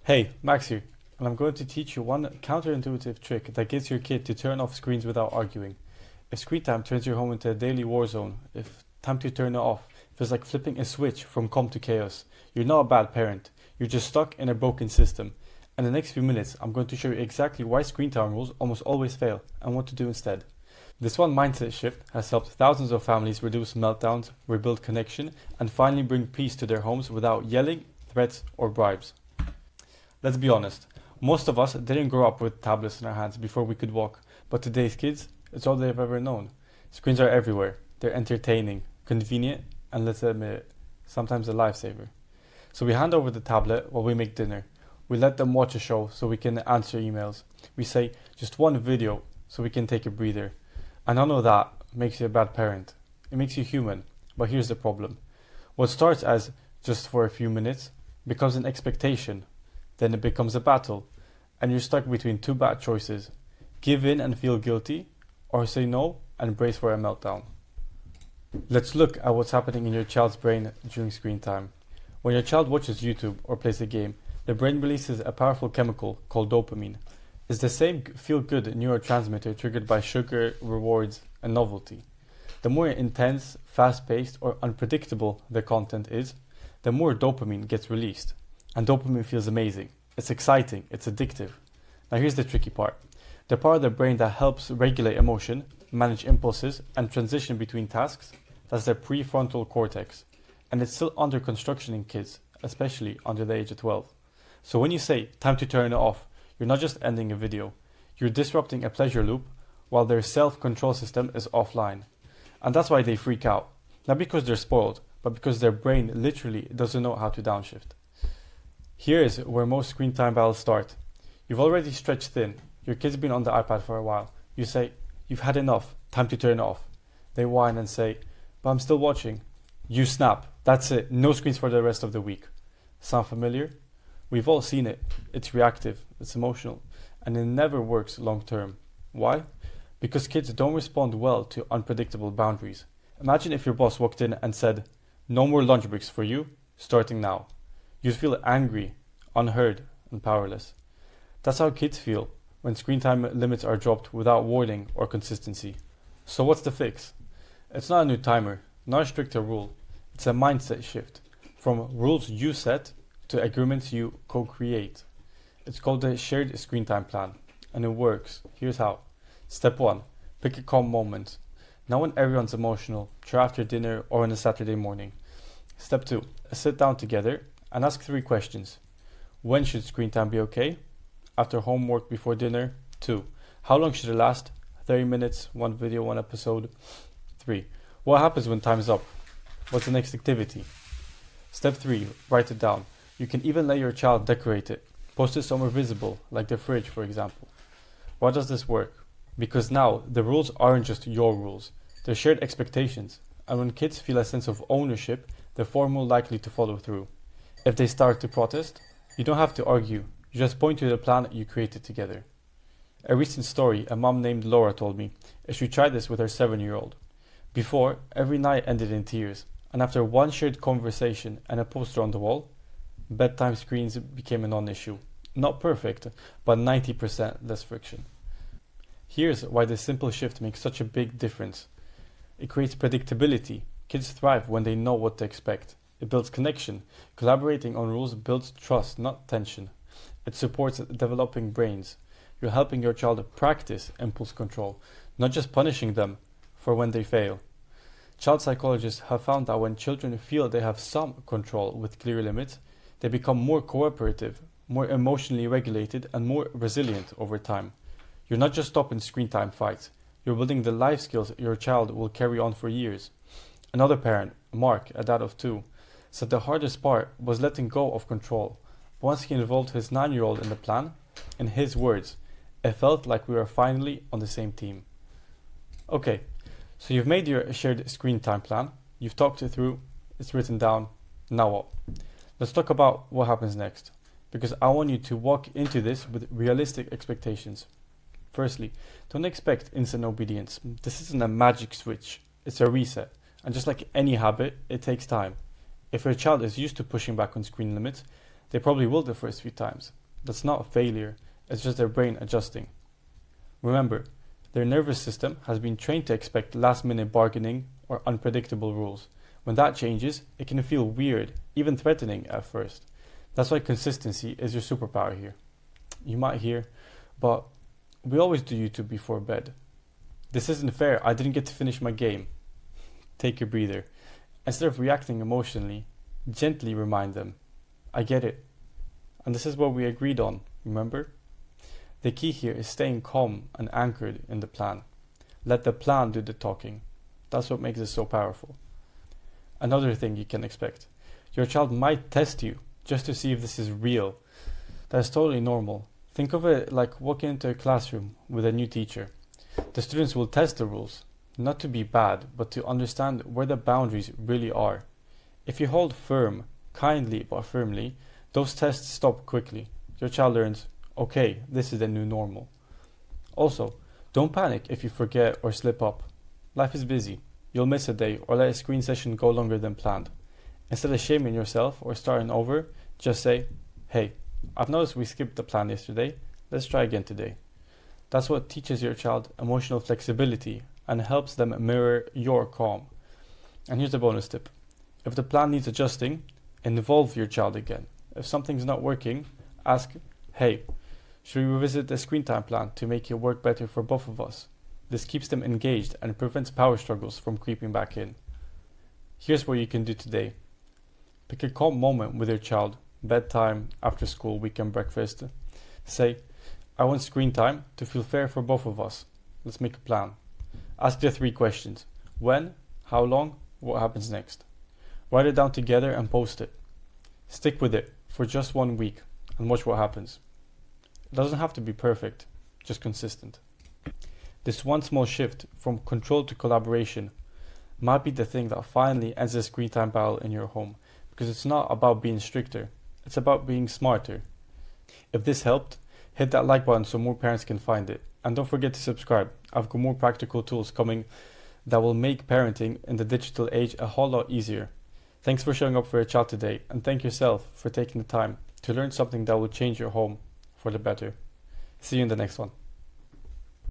Hey, Max here, and I'm going to teach you one counterintuitive trick that gets your kid to turn off screens without arguing. If screen time turns your home into a daily war zone, if time to turn it off feels like flipping a switch from calm to chaos, you're not a bad parent. You're just stuck in a broken system. In the next few minutes, I'm going to show you exactly why screen time rules almost always fail and what to do instead. This one mindset shift has helped thousands of families reduce meltdowns, rebuild connection, and finally bring peace to their homes without yelling, threats, or bribes. Let's be honest, most of us didn't grow up with tablets in our hands before we could walk, but today's kids, it's all they've ever known. Screens are everywhere. They're entertaining, convenient, and let's admit it, sometimes a lifesaver. So we hand over the tablet while we make dinner. We let them watch a show so we can answer emails. We say just one video so we can take a breather. And none of that makes you a bad parent. It makes you human. But here's the problem. What starts as just for a few minutes becomes an expectation. Then it becomes a battle. And you're stuck between two bad choices. Give in and feel guilty, or say no and brace for a meltdown. Let's look at what's happening in your child's brain during screen time. When your child watches YouTube or plays a game, the brain releases a powerful chemical called dopamine. It's the same feel-good neurotransmitter triggered by sugar, rewards, and novelty. The more intense, fast-paced, or unpredictable the content is, the more dopamine gets released. And dopamine feels amazing. It's exciting. It's addictive. Now here's the tricky part. The part of the brain that helps regulate emotion, manage impulses, and transition between tasks, that's the prefrontal cortex. And it's still under construction in kids, especially under the age of 12. So when you say, time to turn it off, you're not just ending a video. You're disrupting a pleasure loop while their self-control system is offline. And that's why they freak out. Not because they're spoiled, but because their brain literally doesn't know how to downshift. Here is where most screen time battles start. You've already stretched thin. Your kid's been on the iPad for a while. You say, you've had enough, time to turn it off. They whine and say, but I'm still watching. You snap. That's it. No screens for the rest of the week. Sound familiar? We've all seen it. It's reactive, it's emotional, and it never works long term. Why? Because kids don't respond well to unpredictable boundaries. Imagine if your boss walked in and said, no more lunch breaks for you, starting now. You'd feel angry, unheard, and powerless. That's how kids feel when screen time limits are dropped without warning or consistency. So what's the fix? It's not a new timer, not a stricter rule. It's a mindset shift from rules you set to agreements you co-create. It's called the shared screen time plan, and it works. Here's how. Step 1. Pick a calm moment. Not when everyone's emotional, try after dinner or on a Saturday morning. Step 2. Sit down together and ask 3 questions. When should screen time be okay? After homework, before dinner? 2. How long should it last? 30 minutes, 1 video, 1 episode. 3. What happens when time's up? What's the next activity? Step 3. Write it down. You can even let your child decorate it. Post it somewhere visible, like the fridge, for example. Why does this work? Because now, the rules aren't just your rules. They're shared expectations. And when kids feel a sense of ownership, they're far more likely to follow through. If they start to protest, you don't have to argue. You just point to the plan you created together. A recent story a mom named Laura told me, she tried this with her 7-year-old. Before, every night ended in tears. And after one shared conversation and a poster on the wall, bedtime screens became a non-issue. Not perfect, but 90% less friction. Here's why this simple shift makes such a big difference. It creates predictability. Kids thrive when they know what to expect. It builds connection. Collaborating on rules builds trust, not tension. It supports developing brains. You're helping your child practice impulse control, not just punishing them for when they fail. Child psychologists have found that when children feel they have some control with clear limits, they become more cooperative, more emotionally regulated, and more resilient over time. You're not just stopping screen time fights. You're building the life skills your child will carry on for years. Another parent, Mark, a dad of 2, said the hardest part was letting go of control. Once he involved his 9-year-old in the plan, in his words, it felt like we were finally on the same team. Okay, so you've made your shared screen time plan, you've talked it through, it's written down, now what? Let's talk about what happens next, because I want you to walk into this with realistic expectations. Firstly, don't expect instant obedience. This isn't a magic switch, it's a reset. And just like any habit, it takes time. If your child is used to pushing back on screen limits, They probably will the first few times. That's not a failure, it's just their brain adjusting. Remember, their nervous system has been trained to expect last-minute bargaining or unpredictable rules. When that changes, it can feel weird, even threatening at first. That's why consistency is your superpower here. You might hear, but we always do YouTube before bed. This isn't fair, I didn't get to finish my game. Take a breather. Instead of reacting emotionally, gently remind them, I get it. And this is what we agreed on, remember? The key here is staying calm and anchored in the plan. Let the plan do the talking. That's what makes it so powerful. Another thing you can expect. Your child might test you just to see if this is real. That's totally normal. Think of it like walking into a classroom with a new teacher. The students will test the rules, not to be bad, but to understand where the boundaries really are. If you hold firm, kindly but firmly, those tests stop quickly. Your child learns, okay, this is the new normal. Also, don't panic if you forget or slip up. Life is busy. You'll miss a day or let a screen session go longer than planned. Instead of shaming yourself or starting over, just say, hey, I've noticed we skipped the plan yesterday. Let's try again today. That's what teaches your child emotional flexibility and helps them mirror your calm. And here's a bonus tip. If the plan needs adjusting, involve your child again. If something's not working, ask, hey, should we revisit the screen time plan to make it work better for both of us? This keeps them engaged and prevents power struggles from creeping back in. Here's what you can do today. Pick a calm moment with your child, bedtime, after school, weekend breakfast. Say, I want screen time to feel fair for both of us. Let's make a plan. Ask the 3 questions. When? How long? What happens next? Write it down together and post it. Stick with it for just 1 week and watch what happens. It doesn't have to be perfect, just consistent. This one small shift from control to collaboration might be the thing that finally ends the screen time battle in your home, because it's not about being stricter, it's about being smarter. If this helped, hit that like button so more parents can find it. And don't forget to subscribe. I've got more practical tools coming that will make parenting in the digital age a whole lot easier. Thanks for showing up for your child today, and thank yourself for taking the time to learn something that will change your home for the better. See you in the next one.